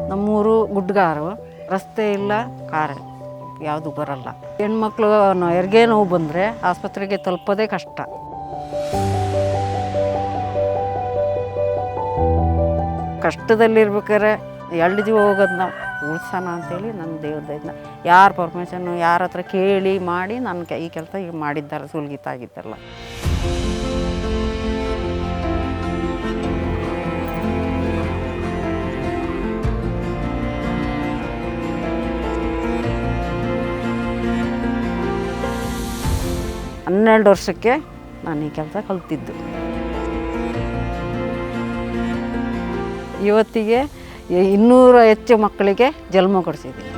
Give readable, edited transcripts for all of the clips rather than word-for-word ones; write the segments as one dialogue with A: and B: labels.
A: ನಮ್ಮೂರು ಗುಡ್ಡಗಾರು, ರಸ್ತೆ ಇಲ್ಲ, ಕಾರ್ ಯಾವುದು ಬರಲ್ಲ. ಹೆಣ್ಮಕ್ಳು ಹೆರಿಗೆ ನೋವು ಬಂದರೆ ಆಸ್ಪತ್ರೆಗೆ ತಲುಪೋದೇ ಕಷ್ಟ. ಕಷ್ಟದಲ್ಲಿರ್ಬೇಕಾದ್ರೆ 2 ಜೀವ ಹೋಗೋದನ್ನ ಉಳ್ಸೋಣ ಅಂತೇಳಿ ನನ್ನ ದೇವ್ರದೈದನ್ನ ಯಾರ ಪರ್ಮಿಷನ್ನು ಯಾರ ಹತ್ರ ಕೇಳಿ ಮಾಡಿ ನನ್ನ ಈ ಕೆಲಸ ಈಗ ಮಾಡಿದ್ದಾರೆ, ಸುಲ್ಗೀತ ಆಗಿದ್ದಲ್ಲ. ಹನ್ನೆರಡು ವರ್ಷಕ್ಕೆ ನಾನು ಈ ಕೆಲಸ ಕಲ್ತಿದ್ದು. ಇವತ್ತಿಗೆ 200 ಹೆಚ್ಚು ಮಕ್ಕಳಿಗೆ ಜನ್ಮ ಕೊಡಿಸಿದ್ದೀನಿ.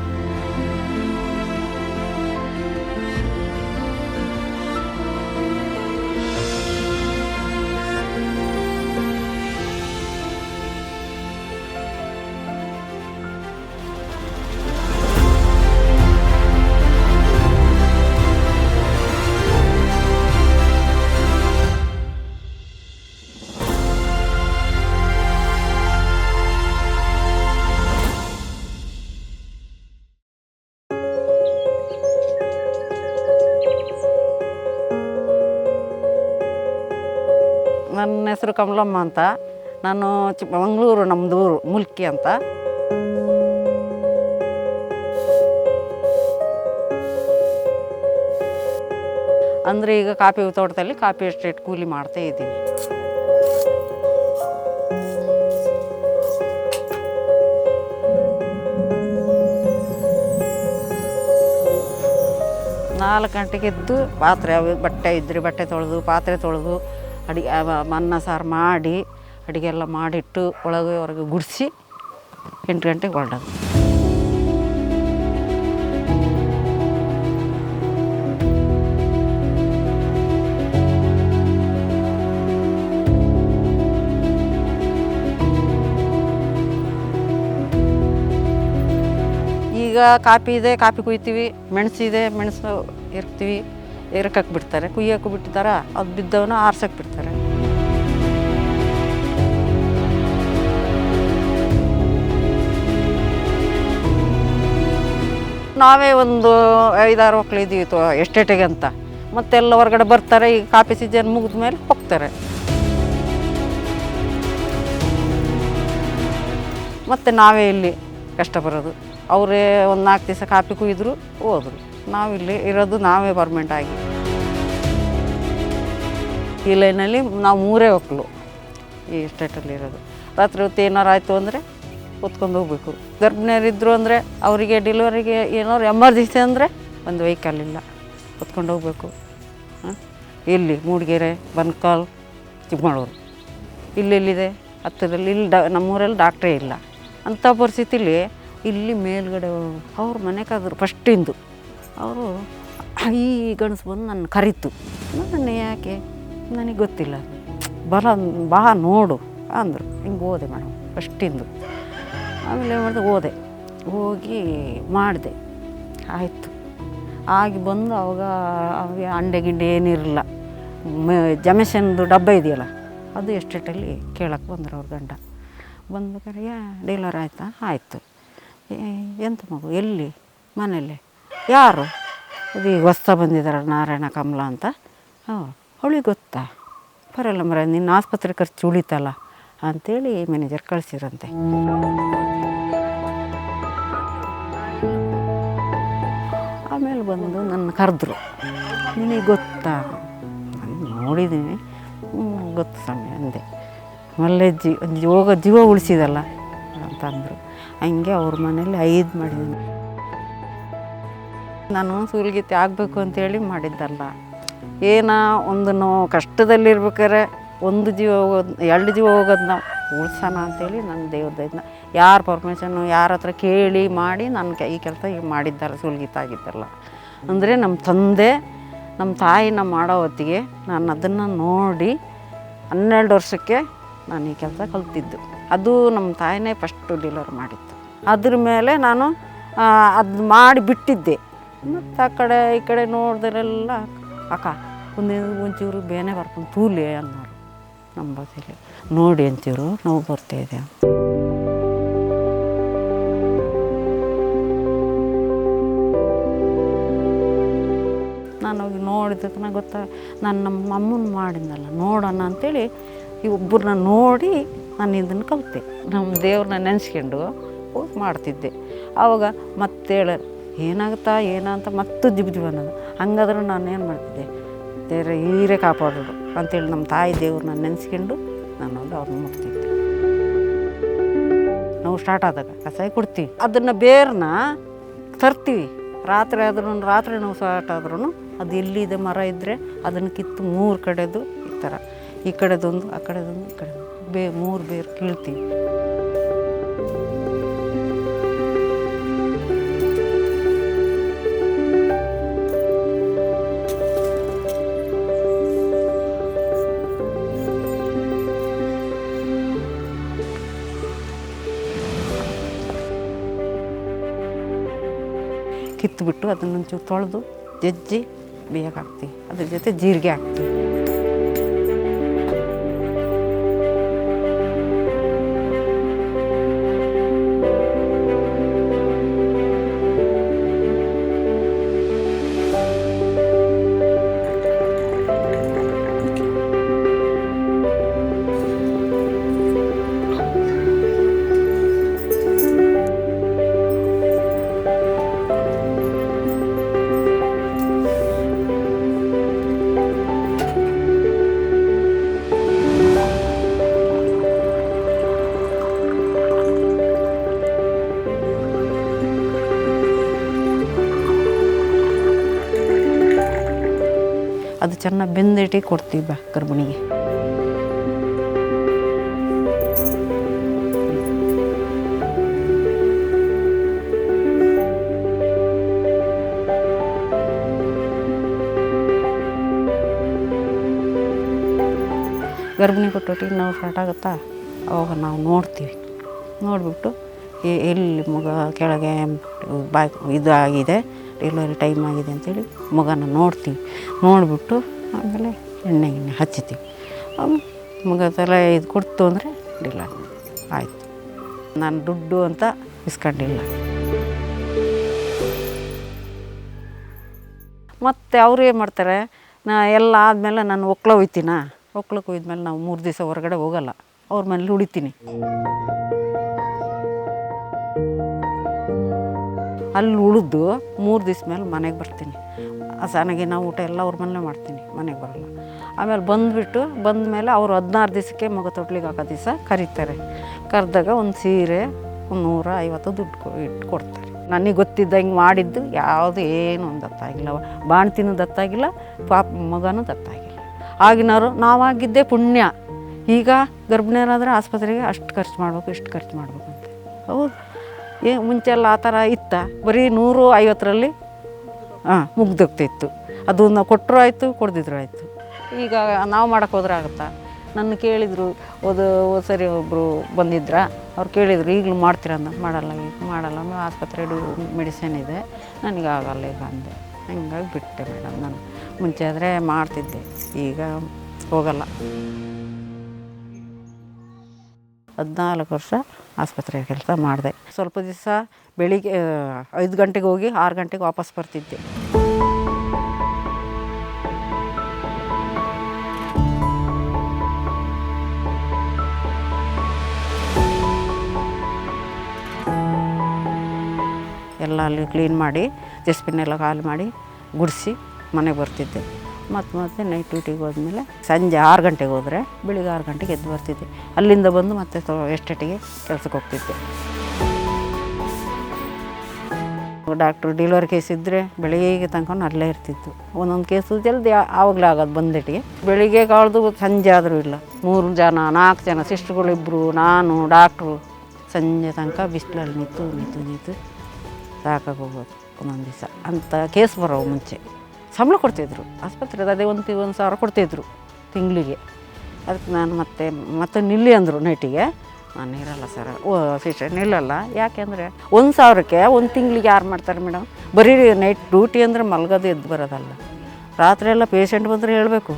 A: ನನ್ನ ಹೆಸರು ಕಮಲಮ್ಮ ಅಂತ. ನಾನು ಮಂಗಳೂರು, ನಮ್ಮದೂರು ಮುಲ್ಕಿ ಅಂತ. ಅಂದರೆ ಈಗ ಕಾಫಿ ತೋಟದಲ್ಲಿ ಕಾಫಿ ಎಸ್ಟೇಟ್ ಕೂಲಿ ಮಾಡ್ತಾ ಇದ್ದೀನಿ. ನಾಲ್ಕು ಗಂಟೆಗೆ ಎದ್ದು ಪಾತ್ರೆ ಬಟ್ಟೆ ಇದ್ದರೆ ಬಟ್ಟೆ ತೊಳೆದು ಪಾತ್ರೆ ತೊಳೆದು ಅಡುಗೆ ಅನ್ನ ಸಾರು ಮಾಡಿ ಅಡುಗೆ ಎಲ್ಲ ಮಾಡಿಟ್ಟು ಒಳಗೆ ಹೊರಗೆ ಗುಡಿಸಿ 8 ಗಂಟೆಗೆ ಹೊರಡೋದು. ಈಗ ಕಾಫಿ ಇದೆ, ಕಾಫಿ ಕುಯ್ತೀವಿ. ಮೆಣಸಿದೆ, ಮೆಣಸು ಇರ್ತೀವಿ, ಎರಕಕ್ಕೆ ಬಿಡ್ತಾರೆ. ಕುಯ್ಯೋಕ್ಕೂ ಬಿಡ್ತಾರೆ, ಅದು ಬಿದ್ದವನ್ನ ಆರ್ಸಕ್ಕೆ ಬಿಡ್ತಾರೆ. ನಾವೇ ಒಂದು 5-6 ಮಕ್ಳು ಇದ್ದೀವಿ ಎಸ್ಟೇಟಿಗೆ ಅಂತ. ಮತ್ತೆಲ್ಲ ಹೊರಗಡೆ ಬರ್ತಾರೆ. ಈಗ ಕಾಫಿ ಸೀಸನ್ ಮುಗಿದ ಮೇಲೆ ಹೋಗ್ತಾರೆ. ಮತ್ತು ನಾವೇ ಇಲ್ಲಿ ಕಷ್ಟ ಬರೋದು. ಅವರೇ ಒಂದು 4 ದಿವಸ ಕಾಫಿ ಕುಯ್ದ್ರು ಹೋದರು. ನಾವಿಲ್ಲಿ ಇರೋದು ನಾವೇ ಪರ್ಮನೆಂಟ್ ಆಗಿ. ಈ ಲೈನಲ್ಲಿ ನಾವು 3 ಮಕ್ಕಳು ಈ ಎಸ್ಟೇಟಲ್ಲಿ ಇರೋದು. ರಾತ್ರಿ ಹೊತ್ತು ಏನಾರು ಆಯಿತು ಅಂದರೆ ಹೊತ್ಕೊಂಡು ಹೋಗ್ಬೇಕು. ಗರ್ಭಿಣಿಯರಿದ್ದರು ಅಂದರೆ ಅವರಿಗೆ ಡೆಲಿವರಿಗೆ ಏನಾದ್ರು ಎಮರ್ಜೆನ್ಸಿ ಅಂದರೆ ಒಂದು ವೆಹಿಕಲ್ ಇಲ್ಲ, ಹೊತ್ಕೊಂಡು ಹೋಗ್ಬೇಕು. ಇಲ್ಲಿ ಮೂಡಿಗೆರೆ, ಬನ್ಕಾಲ್, ಚಿಕ್ಕಮಗಳೂರು ಇಲ್ಲೆಲ್ಲಿದೆ ಹತ್ತಿರದಲ್ಲಿ. ಇಲ್ಲಿ ನಮ್ಮೂರಲ್ಲಿ ಡಾಕ್ಟ್ರೇ ಇಲ್ಲ. ಅಂಥ ಪರಿಸ್ಥಿತಿಲಿ ಇಲ್ಲಿ ಮೇಲ್ಗಡೆ ಅವ್ರ ಮನೆಗಾದ್ರು ಫಸ್ಟಿಂದು ಅವರು ಈ ಗಣಸು ಬಂದು ನನ್ನ ಕರೀತು. ನನ್ನ ಯಾಕೆ ನನಗೆ ಗೊತ್ತಿಲ್ಲ, ಬಾ ನೋಡು ಅಂದರು. ಹಿಂಗೆ ಹೋದೆ ಮೇಡಮ್ ಫಸ್ಟಿಂದು. ಆಮೇಲೆ ಏನು ಮಾಡಿದೆ, ಹೋಗಿ ಮಾಡಿದೆ. ಆಯಿತು ಆಗಿ ಬಂದು ಅವಾಗ ಅಂಡೆ ಗಿಂಡೆ ಏನಿರಲಿಲ್ಲ. ಜಮೇಶನ್ದು ಡಬ್ಬ ಇದೆಯಲ್ಲ ಅದು ಎಸ್ಟೇಟಲ್ಲಿ ಕೇಳಕ್ಕೆ ಬಂದರು ಅವ್ರ ಗಂಡ. ಬಂದ್ಬೇಕಾದ್ರೆ ಡೀಲರ್ ಆಯಿತಾ? ಆಯಿತು. ಎಂತ ಮಗು ಎಲ್ಲಿ? ಮನೇಲಿ. ಯಾರು? ಅದು ಈಗ ಹೊಸ ಬಂದಿದ್ದಾರೆ ನಾರಾಯಣ ಕಮಲ ಅಂತ. ಅವಳಿಗೆ ಗೊತ್ತಾ? ಬರಲ್ಲ ಮರ, ನಿನ್ನ ಆಸ್ಪತ್ರೆ ಖರ್ಚು ಉಳಿತಲ್ಲ ಅಂಥೇಳಿ ಮ್ಯಾನೇಜರ್ ಕಳಿಸಿರಂತೆ. ಆಮೇಲೆ ಬಂದು ನನ್ನ ಕರೆದ್ರು. ನಿನಗೆ ಗೊತ್ತಾ? ನಾನು ನೋಡಿದ್ದೀನಿ. ಗೊತ್ತು ಸ್ವಾಮಿ ಅಂದೆ. ಒಳ್ಳೆ ಜೀವ ಉಳಿಸಿದಲ್ಲ ಅಂತಂದರು. ಹಂಗೆ ಅವ್ರ ಮನೇಲಿ 5 ಮಾಡಿದ್ದೀನಿ. ನಾನು ಸೂಲ್ಗೀತೆ ಆಗಬೇಕು ಅಂತೇಳಿ ಮಾಡಿದ್ದಲ್ಲ. ಒಂದು ನಾವು ಕಷ್ಟದಲ್ಲಿರ್ಬೇಕಾದ್ರೆ 1 ಜೀವ ಹೋಗೋದು 2 ಜೀವ ಹೋಗೋದನ್ನ ಉಳ್ಸೋಣ ಅಂತೇಳಿ ನನ್ನ ದೇವ್ರದೈದನ್ನ ಯಾರ ಪರ್ಮಿಷನ್ನು ಯಾರ ಹತ್ರ ಕೇಳಿ ಮಾಡಿ ನನ್ನ ಈ ಕೆಲಸ ಈಗ ಮಾಡಿದ್ದಾರೆ, ಸೂಲ್ಗೀತ ಆಗಿದ್ದಲ್ಲ. ಅಂದರೆ ನಮ್ಮ ತಂದೆ ನಮ್ಮ ತಾಯಿನ ಮಾಡೋ ಹೊತ್ತಿಗೆ ನಾನು ಅದನ್ನು ನೋಡಿ 12 ವರ್ಷಕ್ಕೆ ನಾನು ಈ ಕೆಲಸ ಕಲ್ತಿದ್ದು. ಅದು ನಮ್ಮ ತಾಯಿನೇ ಫಸ್ಟು ಡೆಲಿವರಿ ಮಾಡಿತ್ತು. ಅದ್ರ ಮೇಲೆ ನಾನು ಅದು ಮಾಡಿ ಬಿಟ್ಟಿದ್ದೆ. ಮತ್ತು ಆ ಕಡೆ ಈ ಕಡೆ ನೋಡಿದ್ರೆಲ್ಲ ಅಕ್ಕ ಒಂಚೂರು ಬೇನೆ ಬರ್ಕೊಂಡು ತೂಲೆ ಅನ್ನೋರು. ನಂಬೋದಿಲ್ಲ. ನೋಡಿ ಅಂತೀರು ನೋವು ಬರ್ತಾಯಿದೆ. ನಾನು ಹೋಗಿ ನೋಡಿದ್ದಕ್ಕೆ ನಂಗೆ ನಾನು ನಮ್ಮ ಅಮ್ಮನ ಮಾಡಿದ್ನಲ್ಲ ನೋಡೋಣ ಅಂಥೇಳಿ ಈ ಒಬ್ಬರನ್ನ ನೋಡಿ ನಾನು ಇದನ್ನು ಕಲಿತೆ. ನಮ್ಮ ದೇವ್ರನ್ನ ನೆನೆಸ್ಕೊಂಡು ಹೋಗಿ ಮಾಡ್ತಿದ್ದೆ. ಆವಾಗ ಮತ್ತೆ ಹೇಳೋರು ಏನಾಗುತ್ತಾ ಏನಂತ ಮತ್ತೆ ಜಿಬ್ ಅನ್ನೋದು. ಹಂಗಾದ್ರೂ ನಾನು ಏನು ಮಾಡ್ತಿದ್ದೆ, ದೇವ್ರ ಹೀರೇ ಕಾಪಾಡೋದು ಅಂಥೇಳಿ ನಮ್ಮ ತಾಯಿ ದೇವ್ರನ್ನ ನೆನೆಸ್ಕೊಂಡು ನಾನು ಹೋಗಿ ಅವ್ರನ್ನ ಮುಟ್ತಿದ್ದೆ. ನಾವು ಸ್ಟಾರ್ಟ್ ಆದಾಗ ಕಷಾಯ ಕೊಡ್ತೀವಿ, ಅದನ್ನು ಬೇರನ್ನ ತರ್ತೀವಿ. ರಾತ್ರಿ ಆದ್ರೂ ರಾತ್ರಿ ನಾವು ಸ್ಟಾರ್ಟ್ ಆದ್ರೂ ಅದು ಎಲ್ಲಿದೆ ಮರ ಇದ್ದರೆ ಅದನ್ನು ಕಿತ್ತು 3 ಕಡೆದು ಈ ಥರ, ಈ ಕಡೆದೊಂದು ಆ ಕಡೆದೊಂದು ಈ ಕಡೆದೊಂದು 3 ಬೇರು ಕೀಳ್ತೀವಿ. ಕಿತ್ತುಬಿಟ್ಟು ಅದನ್ನೊಂಚೂರು ತೊಳೆದು ಜಜ್ಜಿ ಬೇಯಕ್ಕೆ ಹಾಕ್ತೀವಿ. ಅದ್ರ ಜೊತೆ ಜೀರಿಗೆ ಹಾಕ್ತೀವಿ. ಅದು ಚೆನ್ನಾಗಿ ಬೆಂದಿಟ್ಟು ಕೊಡ್ತೀವಿ ಗರ್ಭಿಣಿಗೆ. ಗರ್ಭಿಣಿ ಕೊಟ್ಟೊಟ್ಟಿಗೆ ನಾವು ಸ್ಟಾರ್ಟ್ ಆಗುತ್ತಾ ಅವಾಗ ನಾವು ನೋಡ್ತೀವಿ. ನೋಡಿಬಿಟ್ಟು ಎಲ್ಲಿ ಮಗ ಕೆಳಗೆ ಇದು ಆಗಿದೆ, ಡೆಲಿವರಿ ಟೈಮ್ ಆಗಿದೆ ಅಂಥೇಳಿ ಮಗನ ನೋಡ್ತೀವಿ. ನೋಡಿಬಿಟ್ಟು ಆಮೇಲೆ ಎಣ್ಣೆ ಹಚ್ಚಿತೀವಿ. ಮಗ ತಲೆ ಇದು ಕೊಡ್ತು ಅಂದರೆ ಇಲ್ಲ ಆಯಿತು. ನಾನು ದುಡ್ಡು ಅಂತ ಇಸ್ಕೊಂಡಿಲ್ಲ. ಮತ್ತು ಅವ್ರು ಏನು ಮಾಡ್ತಾರೆ, ಎಲ್ಲ ಆದಮೇಲೆ ನಾನು ಒಕ್ಳ ಹೋಯ್ತೀನ, ಒಕ್ಳಕ್ಕೆ ಹೋಯ್ದ್ಮೇಲೆ ನಾವು 3 ದಿವಸ ಹೊರಗಡೆ ಹೋಗಲ್ಲ, ಅವ್ರ ಮನೇಲಿ ಉಳಿತೀನಿ. ಅಲ್ಲಿ ಉಳಿದು 3 ದಿವಸ ಮೇಲೆ ಮನೆಗೆ ಬರ್ತೀನಿ. ಸಣ್ಣಗೆ ನಾವು ಊಟ ಎಲ್ಲ ಅವ್ರ ಮನೇಲೆ ಮಾಡ್ತೀನಿ, ಮನೆಗೆ ಬರೋಲ್ಲ. ಆಮೇಲೆ ಬಂದಮೇಲೆ ಅವರು 16 ದಿವಸಕ್ಕೆ ಮಗ ತೊಟ್ಲಿಗೆ ಹಾಕೋ ದಿವಸ ಕರೀತಾರೆ. ಕರೆದಾಗ ಒಂದು ಸೀರೆ 150 ದುಡ್ಡು ಇಟ್ಟು ಕೊಡ್ತಾರೆ. ನನಗೆ ಗೊತ್ತಿದ್ದ ಹಿಂಗೆ ಮಾಡಿದ್ದು ಯಾವುದು ಏನು ಒಂದು ದತ್ತಾಗಿಲ್ಲ, ಬಾಣ್ತಿನೂ ದತ್ತಾಗಿಲ್ಲ, ಮಗನೂ ದತ್ತಾಗಿಲ್ಲ. ಆಗಿನವರು ನಾವಾಗಿದ್ದೇ ಪುಣ್ಯ. ಈಗ ಗರ್ಭಿಣಿಯರಾದರೆ ಆಸ್ಪತ್ರೆಗೆ ಅಷ್ಟು ಖರ್ಚು ಮಾಡಬೇಕು, ಇಷ್ಟು ಖರ್ಚು ಮಾಡಬೇಕು ಅಂತ. ಹೌದು, ಮುಂಚೆಲ್ಲ ಆ ಥರ ಇತ್ತ, ಬರೀ 150ರಲ್ಲಿ ಮುಗ್ದೋಗ್ತಿತ್ತು. ಅದು ನಾವು ಕೊಟ್ಟರು ಆಯಿತು, ಕೊಡ್ದಿದ್ರು ಆಯಿತು. ಈಗ ನಾವು ಮಾಡೋಕ್ಕೆ ಹೋದ್ರೆ ಆಗುತ್ತಾ? ನನ್ನ ಕೇಳಿದರು, ಸರಿ ಒಬ್ಬರು ಬಂದಿದ್ರ, ಅವ್ರು ಕೇಳಿದರು ಈಗಲೂ ಮಾಡ್ತೀರ ಅಂದ. ಮಾಡಲ್ಲ, ಈಗ ಮಾಡಲ್ಲ, ಆಸ್ಪತ್ರೆ ಮೆಡಿಸಿನ್ ಇದೆ, ನನಗೆ ಆಗಲ್ಲ ಈಗ ಅಂದೆ. ಹಂಗಾಗಿ ಬಿಟ್ಟೆ ಮೇಡಮ್. ನಾನು ಮುಂಚೆ ಆದರೆ ಮಾಡ್ತಿದ್ದೆ, ಈಗ ಹೋಗಲ್ಲ. 14 ವರ್ಷ ಆಸ್ಪತ್ರೆ ಕೆಲಸ ಮಾಡಿದೆ. ಸ್ವಲ್ಪ ದಿವಸ ಬೆಳಿಗ್ಗೆ 5 ಗಂಟೆಗೆ ಹೋಗಿ 6 ಗಂಟೆಗೆ ವಾಪಸ್ ಬರ್ತಿದ್ದೆ. ಎಲ್ಲ ಅಲ್ಲಿ ಕ್ಲೀನ್ ಮಾಡಿ ಡಸ್ಟ್ಬಿನ್ನೆಲ್ಲ ಖಾಲಿ ಮಾಡಿ ಗುಡಿಸಿ ಮನೆಗೆ ಬರ್ತಿದ್ದೆ. ಮತ್ತೆ ನೈಟ್ ಡ್ಯೂಟಿಗೆ ಹೋದ್ಮೇಲೆ ಸಂಜೆ 6 ಗಂಟೆಗೆ ಹೋದರೆ ಬೆಳಿಗ್ಗೆ 6 ಗಂಟೆಗೆ ಎದ್ದು ಬರ್ತಿದ್ದೆ. ಅಲ್ಲಿಂದ ಬಂದು ಮತ್ತೆ ಎಸ್ಟೇಟಿಗೆ ಕೆಲಸಕ್ಕೆ ಹೋಗ್ತಿದ್ದೆ. ಡಾಕ್ಟ್ರು ಡೆಲಿವರಿ ಕೇಸ್ ಇದ್ದರೆ ಬೆಳಿಗ್ಗೆ ತನಕ ಅಲ್ಲೇ ಇರ್ತಿತ್ತು. ಒಂದೊಂದು ಕೇಸು ಜಲ್ದಿ ಆವಾಗಲೇ ಆಗೋದು ಬಂದೇಟಿಗೆ. ಬೆಳಿಗ್ಗೆ ಕಾಳ್ದು ಸಂಜೆ ಆದರೂ ಇಲ್ಲ. 3 ಜನ 4 ಜನ ಸಿಸ್ಟ್ರುಗಳಿಬ್ಬರು, ನಾನು, ಡಾಕ್ಟ್ರು ಸಂಜೆ ತನಕ ಬಿಸಿಲಲ್ಲಿ ನಿಂತು ಸಾಕಾಗಿ ಹೋಗೋದು ಒಂದೊಂದು ದಿವಸ ಅಂಥ ಕೇಸ್ ಬರೋವು. ಮುಂಚೆ ಸಂಬಳ ಕೊಡ್ತಿದ್ರು ಆಸ್ಪತ್ರೆದು, ಅದೇ 1,000 ಕೊಡ್ತಿದ್ರು ತಿಂಗಳಿಗೆ. ಅದಕ್ಕೆ ನಾನು ಮತ್ತೆ ನಿಲ್ಲಿ ಅಂದರು ನೈಟಿಗೆ. ನಾನು ಇರಲ್ಲ ಸರ್, ಸಿಸ್ಟರ್ ನಿಲ್ಲಲ್ಲ. ಯಾಕೆಂದರೆ 1,000ಕ್ಕೆ 1 ತಿಂಗಳಿಗೆ ಯಾರು ಮಾಡ್ತಾರೆ ಮೇಡಮ್? ಬರೀ ನೈಟ್ ಡ್ಯೂಟಿ ಅಂದರೆ ಮಲ್ಗೋದು ಎದ್ದು ಬರೋದಲ್ಲ. ರಾತ್ರಿ ಎಲ್ಲ ಪೇಷಂಟ್ ಬಂದರೆ ಹೇಳಬೇಕು,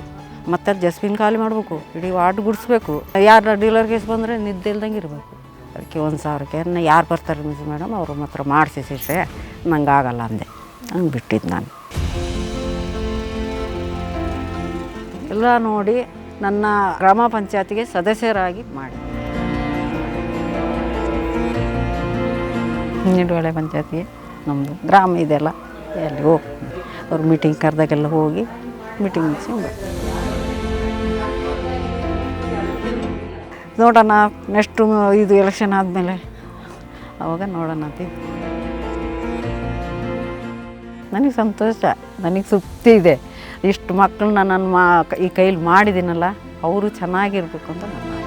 A: ಮತ್ತು ಜಸ್ಬಿನ್ ಖಾಲಿ ಮಾಡಬೇಕು, ಇಡೀ ವಾರ್ಡ್ ಗುಡಿಸ್ಬೇಕು. ಯಾರು ಡೀಲರ್ ಕೇಸ್ ಬಂದರೆ ನಿದ್ದೆ ಇಲ್ದಂಗೆ ಇರಬೇಕು. ಅದಕ್ಕೆ 1,000ಕ್ಕೆ ಯಾರು ಬರ್ತಾರೆ ಮಿಸ್ ಮೇಡಮ್ ಅವ್ರ ಮಾತ್ರ ಮಾಡಿಸಿ ಸಿಟ್ಟೆ, ನಂಗೆ ಆಗಲ್ಲ ಅಂದೆ. ಹಂಗೆ ಬಿಟ್ಟಿದ್ದು ನಾನು. ಎಲ್ಲ ನೋಡಿ ನನ್ನ ಗ್ರಾಮ ಪಂಚಾಯತಿಗೆ ಸದಸ್ಯರಾಗಿ ಮಾಡಿ. ನಿಡುವಳೆ ಪಂಚಾಯತಿಗೆ ನಮ್ಮದು ಗ್ರಾಮ ಇದೆಲ್ಲ, ಎಲ್ಲಿ ಹೋಗಿ ಅವ್ರು ಮೀಟಿಂಗ್ ಕರೆದಾಗೆಲ್ಲ ಹೋಗಿ ಮೀಟಿಂಗ್ ಮುಗಿಸಿ ನೋಡೋಣ. ನೆಕ್ಸ್ಟು ಇದು ಎಲೆಕ್ಷನ್ ಆದಮೇಲೆ ಅವಾಗ ನೋಡೋಣ ಅಂತೀವಿ. ನನಗೆ ಸಂತೋಷ, ನನಗೆ ತೃಪ್ತಿ ಇದೆ. ಇಷ್ಟು ಮಕ್ಕಳನ್ನ ನಾನು ಈ ಕೈಲಿ ಮಾಡಿದ್ದೀನಲ್ಲ, ಅವರು ಚೆನ್ನಾಗಿರ್ಬೇಕು ಅಂತ ನಾನು